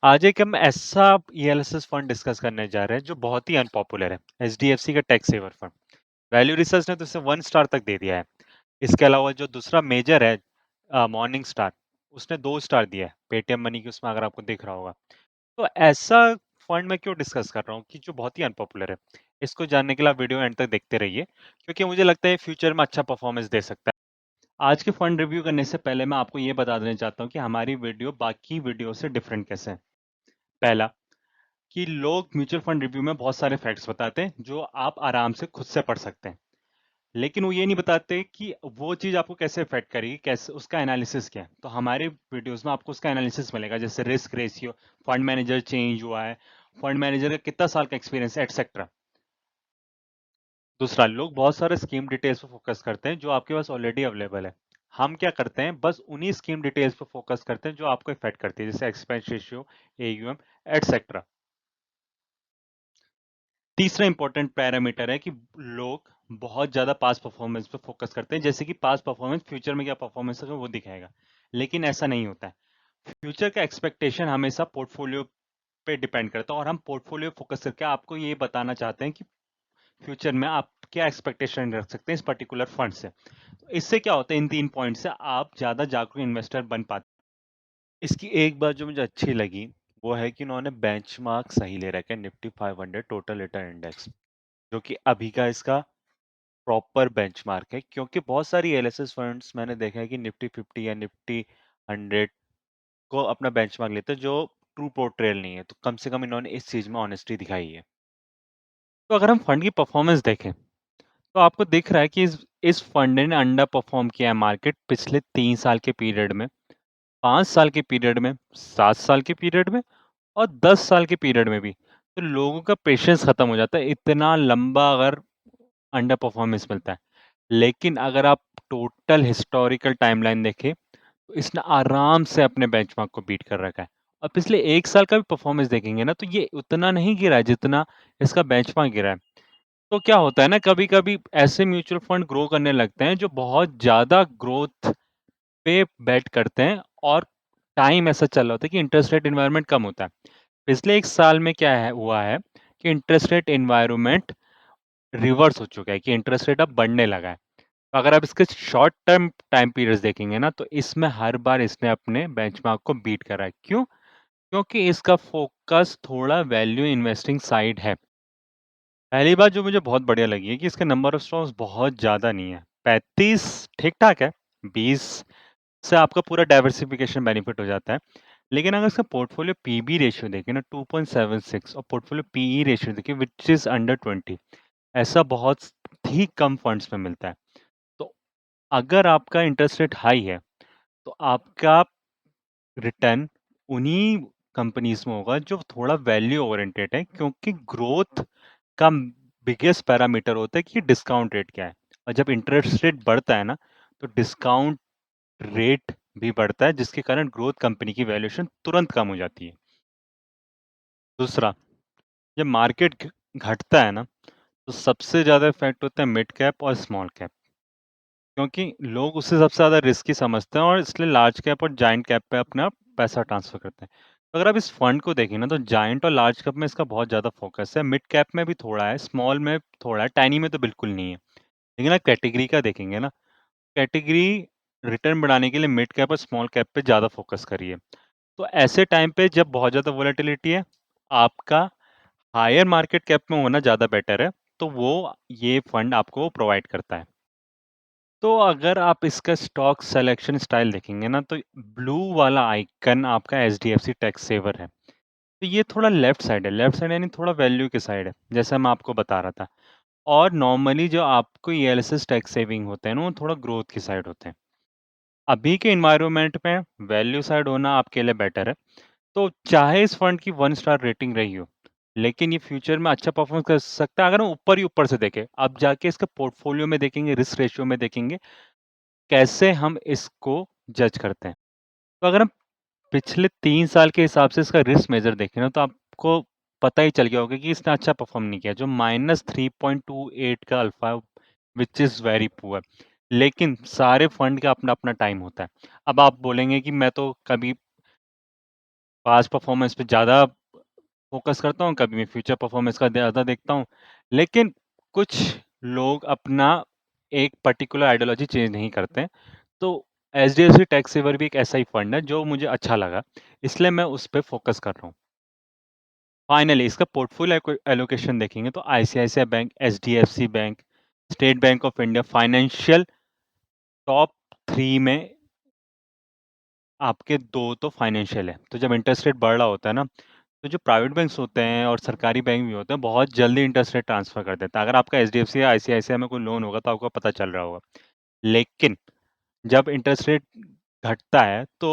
आज एक हम ऐसा ईएलएसएस फंड डिस्कस करने जा रहे हैं जो बहुत ही अनपॉपुलर है, एचडीएफसी का tax saver fund. Value research ने तो इसे 1 स्टार तक दे दिया है। इसके अलावा जो दूसरा मेजर है मॉर्निंग स्टार, उसने 2 स्टार दिया है, पेटीएम मनी की उसमें अगर आपको दिख रहा होगा। तो ऐसा फंड मैं क्यों डिस्कस कर रहा हूँ कि जो बहुत ही अनपॉपुलर है। इसको जानने के लिए आप वीडियो एंड तक देखते रहिए, क्योंकि मुझे लगता है फ्यूचर में अच्छा परफॉर्मेंस दे सकता है। आज के फंड रिव्यू करने से पहले मैं आपको ये बता देना चाहता हूँ कि हमारी वीडियो बाकी वीडियो से डिफरेंट कैसे है। पहला, कि लोग म्यूचुअल फंड रिव्यू में बहुत सारे फैक्ट्स बताते हैं जो आप आराम से खुद से पढ़ सकते हैं, लेकिन वो ये नहीं बताते कि वो चीज़ आपको कैसे इफेक्ट करेगी, कैसे उसका एनालिसिस क्या है। तो हमारे वीडियोस में आपको उसका एनालिसिस मिलेगा, जैसे risk ratio, fund manager change हुआ है, फंड मैनेजर का कितना साल का एक्सपीरियंस है, एटसेट्रा। दूसरा, लोग बहुत सारे स्कीम डिटेल्स पर फोकस करते हैं जो आपके पास ऑलरेडी अवेलेबल है। हम क्या करते हैं, बस उन्हीं स्कीम डिटेल्स पर फोकस करते हैं जो आपको इफेक्ट करती है, जैसे एक्सपेंस रेशियो, एयूएम, एटसेट्रा। तीसरा इंपॉर्टेंट पैरामीटर है कि लोग बहुत ज़्यादा पास्ट परफॉर्मेंस पे फोकस करते हैं, जैसे कि पास्ट परफॉर्मेंस फ्यूचर में क्या परफॉर्मेंस है वो दिखाएगा, लेकिन ऐसा नहीं होता है। फ्यूचर का एक्सपेक्टेशन हमेशा पोर्टफोलियो पे डिपेंड करता है, और हम पोर्टफोलियो फोकस करके आपको ये बताना चाहते हैं कि फ्यूचर में आप क्या एक्सपेक्टेशन रख सकते हैं इस पर्टिकुलर फंड से। तो इससे क्या होता है, इन 3 पॉइंट से आप ज़्यादा जागरूक इन्वेस्टर बन पाते हैं। इसकी एक बात जो मुझे अच्छी लगी, वो है कि उन्होंने बेंचमार्क सही ले रखा है, निफ्टी 500 टोटल रिटर्न इंडेक्स, जो कि अभी का इसका प्रॉपर बेंचमार्क है। क्योंकि बहुत सारी एलएसएस फंड्स मैंने देखा है कि निफ्टी 50 या निफ्टी 100 को अपना बेंचमार्क लेते हैं, जो ट्रू पोर्ट्रेयल नहीं है। तो कम से कम इन्होंने इस चीज में ऑनेस्टी दिखाई है। तो अगर हम फंड की परफॉर्मेंस देखें, तो आपको दिख रहा है कि इस फंड ने अंडर परफॉर्म किया है मार्केट पिछले 3 साल के पीरियड में, 5 साल के पीरियड में, 7 साल के पीरियड में, और 10 साल के पीरियड में भी। तो लोगों का पेशेंस खत्म हो जाता है, इतना लंबा अगर अंडर परफॉर्मेंस मिलता है। लेकिन अगर आप टोटल हिस्टोरिकल टाइमलाइन देखें, तो इसने आराम से अपने बेंचमार्क को बीट कर रखा है। और पिछले 1 साल का भी परफॉर्मेंस देखेंगे ना, तो ये उतना नहीं गिरा है जितना इसका बेंचमार्क गिरा है। तो क्या होता है ना, कभी-कभी ऐसे म्यूचुअल फंड ग्रो करने लगते हैं जो बहुत ज़्यादा ग्रोथ पे बेट करते हैं, और टाइम ऐसा चल रहा होता है कि इंटरेस्ट रेट एनवायरनमेंट कम होता है। पिछले 1 साल में क्या है हुआ है कि इंटरेस्ट रेट एनवायरनमेंट रिवर्स हो चुका है, कि इंटरेस्ट रेट अब बढ़ने लगा है। तो अगर आप इसके शॉर्ट टर्म टाइम पीरियड्स देखेंगे ना, तो इसमें हर बार इसने अपने बेंचमार्क को बीट करा है। क्यों? क्योंकि इसका फोकस थोड़ा वैल्यू इन्वेस्टिंग साइड है। पहली बात जो मुझे बहुत बढ़िया लगी है कि इसके नंबर ऑफ स्टॉक्स बहुत ज़्यादा नहीं है। 35 ठीक-ठाक है, 20 से आपका पूरा डाइवर्सिफिकेशन बेनिफिट हो जाता है। लेकिन अगर इसका पोर्टफोलियो पीबी रेशियो देखें ना, 2.76, और पोर्टफोलियो पीई रेशियो देखिए व्हिच इज़ अंडर 20, ऐसा बहुत ही कम फंड्स में मिलता है। तो अगर आपका इंटरेस्ट रेट हाई है, तो आपका रिटर्न उन्हीं कंपनीज़ में होगा जो थोड़ा वैल्यू ओरिएंटेड है, क्योंकि ग्रोथ का बिगेस्ट पैरामीटर होता है कि डिस्काउंट रेट क्या है। और जब इंटरेस्ट रेट बढ़ता है ना, तो डिस्काउंट रेट भी बढ़ता है, जिसके कारण ग्रोथ कंपनी की वैल्यूएशन तुरंत कम हो जाती है। दूसरा, जब मार्केट घटता है ना, तो सबसे ज़्यादा इफेक्ट होता है मिड कैप और स्मॉल कैप, क्योंकि लोग उसे सबसे ज़्यादा रिस्की समझते हैं, और इसलिए लार्ज कैप और जायंट कैप पे अपना पैसा ट्रांसफर करते हैं। तो अगर आप इस फंड को देखें ना, तो जायंट और लार्ज कैप में इसका बहुत ज़्यादा फोकस है, मिड कैप में भी थोड़ा है, स्मॉल में थोड़ा है, टाइनी में तो बिल्कुल नहीं है। लेकिन आप कैटेगरी का देखेंगे ना, कैटेगरी रिटर्न बढ़ाने के लिए मिड कैप और स्मॉल कैप पे ज़्यादा फोकस करिए। तो ऐसे टाइम पे जब बहुत ज़्यादा वोलेटिलिटी है, आपका हायर मार्केट कैप में होना ज़्यादा बेटर है। तो वो ये फंड आपको प्रोवाइड करता है। तो अगर आप इसका स्टॉक सिलेक्शन स्टाइल देखेंगे ना, तो ब्लू वाला आइकन आपका एचडीएफसी टैक्स सेवर है। तो ये थोड़ा लेफ्ट साइड है, लेफ्ट साइड यानी थोड़ा वैल्यू की साइड है, जैसा मैं आपको बता रहा था। और नॉर्मली जो आपको ईएलएसएस टैक्स सेविंग होते हैं ना, वो थोड़ा ग्रोथ की साइड होते हैं। अभी के एनवायरनमेंट में वैल्यू साइड होना आपके लिए बेटर है। तो चाहे इस फंड की 1 स्टार रेटिंग रही हो, लेकिन ये फ्यूचर में अच्छा परफॉर्म कर सकता है अगर हम ऊपर ही ऊपर से देखें। अब जाके इसका पोर्टफोलियो में देखेंगे, रिस्क रेशियो में देखेंगे, कैसे हम इसको जज करते हैं। तो अगर हम पिछले 3 साल के हिसाब से इसका रिस्क मेजर देखें ना, तो आपको पता ही चल गया होगा कि इसने अच्छा परफॉर्म नहीं किया। जो -3.28 का alpha, which is very poor. लेकिन सारे फंड का अपना-अपना टाइम होता है। अब आप बोलेंगे कि मैं तो कभी पास्ट परफॉर्मेंस पे ज़्यादा फोकस करता हूँ, कभी मैं फ्यूचर परफॉर्मेंस का ज़्यादा देखता हूँ। लेकिन कुछ लोग अपना एक पर्टिकुलर आइडियोलॉजी चेंज नहीं करते हैं। तो एचडीएफसी टैक्स सेवर भी एक ऐसा ही फंड है जो मुझे अच्छा लगा, इसलिए मैं उस पे फोकस कर रहा हूँ। फाइनली इसका पोर्टफोलियो एलोकेशन देखेंगे तो ICICI bank, HDFC bank, state bank of India financial top 3 में आपके 2 तो फाइनेंशियल है। तो जब इंटरेस्ट रेट बढ़ रहा होता है ना, तो जो प्राइवेट बैंक्स होते हैं और सरकारी बैंक भी होते हैं, बहुत जल्दी इंटरेस्ट रेट ट्रांसफर कर देते हैं। अगर आपका एचडीएफसी या आईसीआईसीआई में कोई लोन होगा तो आपको पता चल रहा होगा। लेकिन जब इंटरेस्ट रेट घटता है तो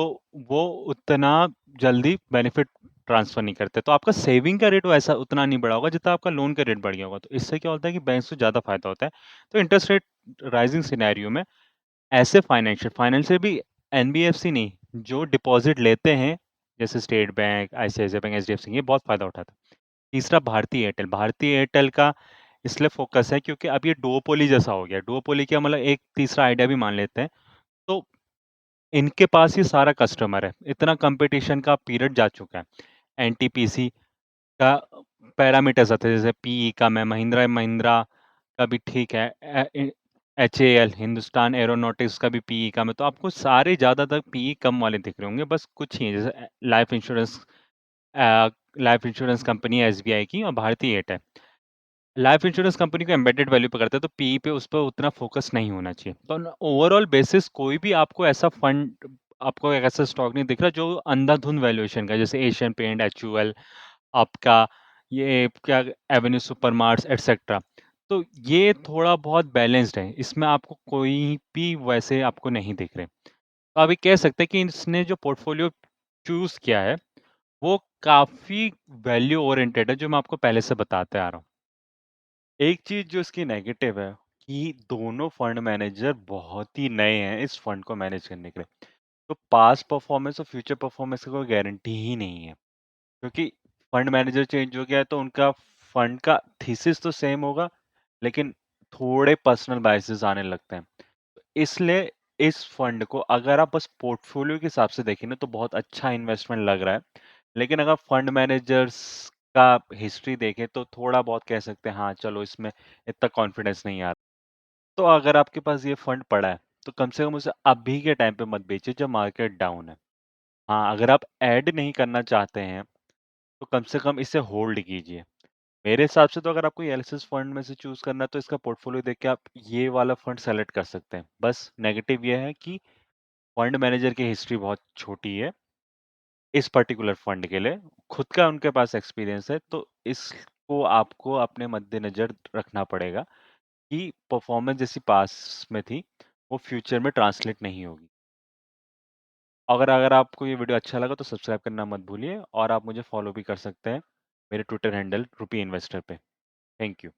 वो उतना जल्दी बेनिफिट ट्रांसफर नहीं करते। तो आपका सेविंग का रेट वैसा उतना नहीं बढ़ा होगा जितना आपका लोन का रेट बढ़ गया होगा। तो इससे क्या होता है कि बैंक को ज़्यादा फायदा होता है। तो इंटरेस्ट रेट राइजिंग सिनेरियो में ऐसे फाइनेंशियल भी एनबीएफसी नहीं, जो डिपॉजिट लेते हैं जैसे state bank, ICICI bank, HDFC, ये बहुत फायदा उठाता है। तीसरा भारतीय एयरटेल। भारतीय एयरटेल का इसलिए फोकस है क्योंकि अब ये डुओपोली जैसा हो गया। डुओपोली क्या मतलब, एक तीसरा आइडिया भी मान लेते हैं। तो इनके पास ही सारा कस्टमर है, इतना कंपटीशन का पीरियड जा चुका है। एनटीपीसी का पैरामीटर्स आते हैं, जैसे पीई का मैं महिंद्रा एंड महिंद्रा का भी ठीक है, एचएएल हिंदुस्तान एरोनॉटिक्स का भी पीई कम है। तो आपको सारे ज़्यादातर पीई कम वाले दिख रहे होंगे, बस कुछ ही हैं, जैसे लाइफ इंश्योरेंस कंपनी है एसबीआई की, और भारतीय एयरटेल। लाइफ इंश्योरेंस कंपनी को एम्बेडेड वैल्यू पे करते हैं, तो पीई पे उस पर उतना फोकस नहीं होना चाहिए। तो ओवरऑल बेसिस कोई भी आपको ऐसा फंड, आपको एक ऐसा स्टॉक नहीं दिख रहा जो अंधाधुंध वैल्यूएशन का, जैसे एशियन पेंट, एचयूएल, आपका ये क्या, एवेन्यू सुपरमार्ट्स एटसेट्रा। तो ये थोड़ा बहुत बैलेंस्ड है, इसमें आपको कोई भी वैसे आपको नहीं दिख रहे। तो अभी कह सकते हैं कि इसने जो पोर्टफोलियो चूज किया है वो काफी वैल्यू ओरिएंटेड है, जो मैं आपको पहले से बताते आ रहा हूँ। एक चीज जो इसकी नेगेटिव है कि दोनों फंड मैनेजर बहुत ही नए हैं इस फंड को मैनेज करने के लिए। तो पास्ट परफॉर्मेंस और फ्यूचर परफॉर्मेंस की कोई गारंटी ही नहीं है, क्योंकि फंड मैनेजर चेंज हो गया है तो उनका फंड का थीसिस तो सेम होगा, लेकिन थोड़े पर्सनल बायसेस आने लगते हैं। इसलिए इस फंड को अगर आप बस पोर्टफोलियो के हिसाब से देखें ना, तो बहुत अच्छा इन्वेस्टमेंट लग रहा है। लेकिन अगर फंड मैनेजर्स का हिस्ट्री देखें तो थोड़ा बहुत कह सकते हैं हाँ चलो इसमें इतना कॉन्फिडेंस नहीं आ रहा। तो अगर आपके पास ये फंड पड़ा है तो कम से कम उसे अभी के टाइम पे मत बेचिए जब मार्केट डाउन है। हाँ, अगर आप ऐड नहीं करना चाहते हैं तो कम से कम इसे होल्ड कीजिए। मेरे हिसाब से तो अगर आपको एलएसएस फंड में से चूज करना है तो इसका पोर्टफोलियो देख के आप ये वाला फंड सेलेक्ट कर सकते हैं। बस नेगेटिव ये है कि फंड मैनेजर की हिस्ट्री बहुत छोटी है इस पर्टिकुलर फंड के लिए। खुद का उनके पास एक्सपीरियंस है, तो इसको आपको अपने मद्देनजर रखना पड़ेगा कि परफॉर्मेंस जैसी पास में थी वो फ्यूचर में ट्रांसलेट नहीं होगी। अगर अगर आपको ये वीडियो अच्छा लगा तो सब्सक्राइब करना मत भूलिए, और आप मुझे फॉलो भी कर सकते हैं मेरे ट्विटर हैंडल रुपी इन्वेस्टर पे। Thank you.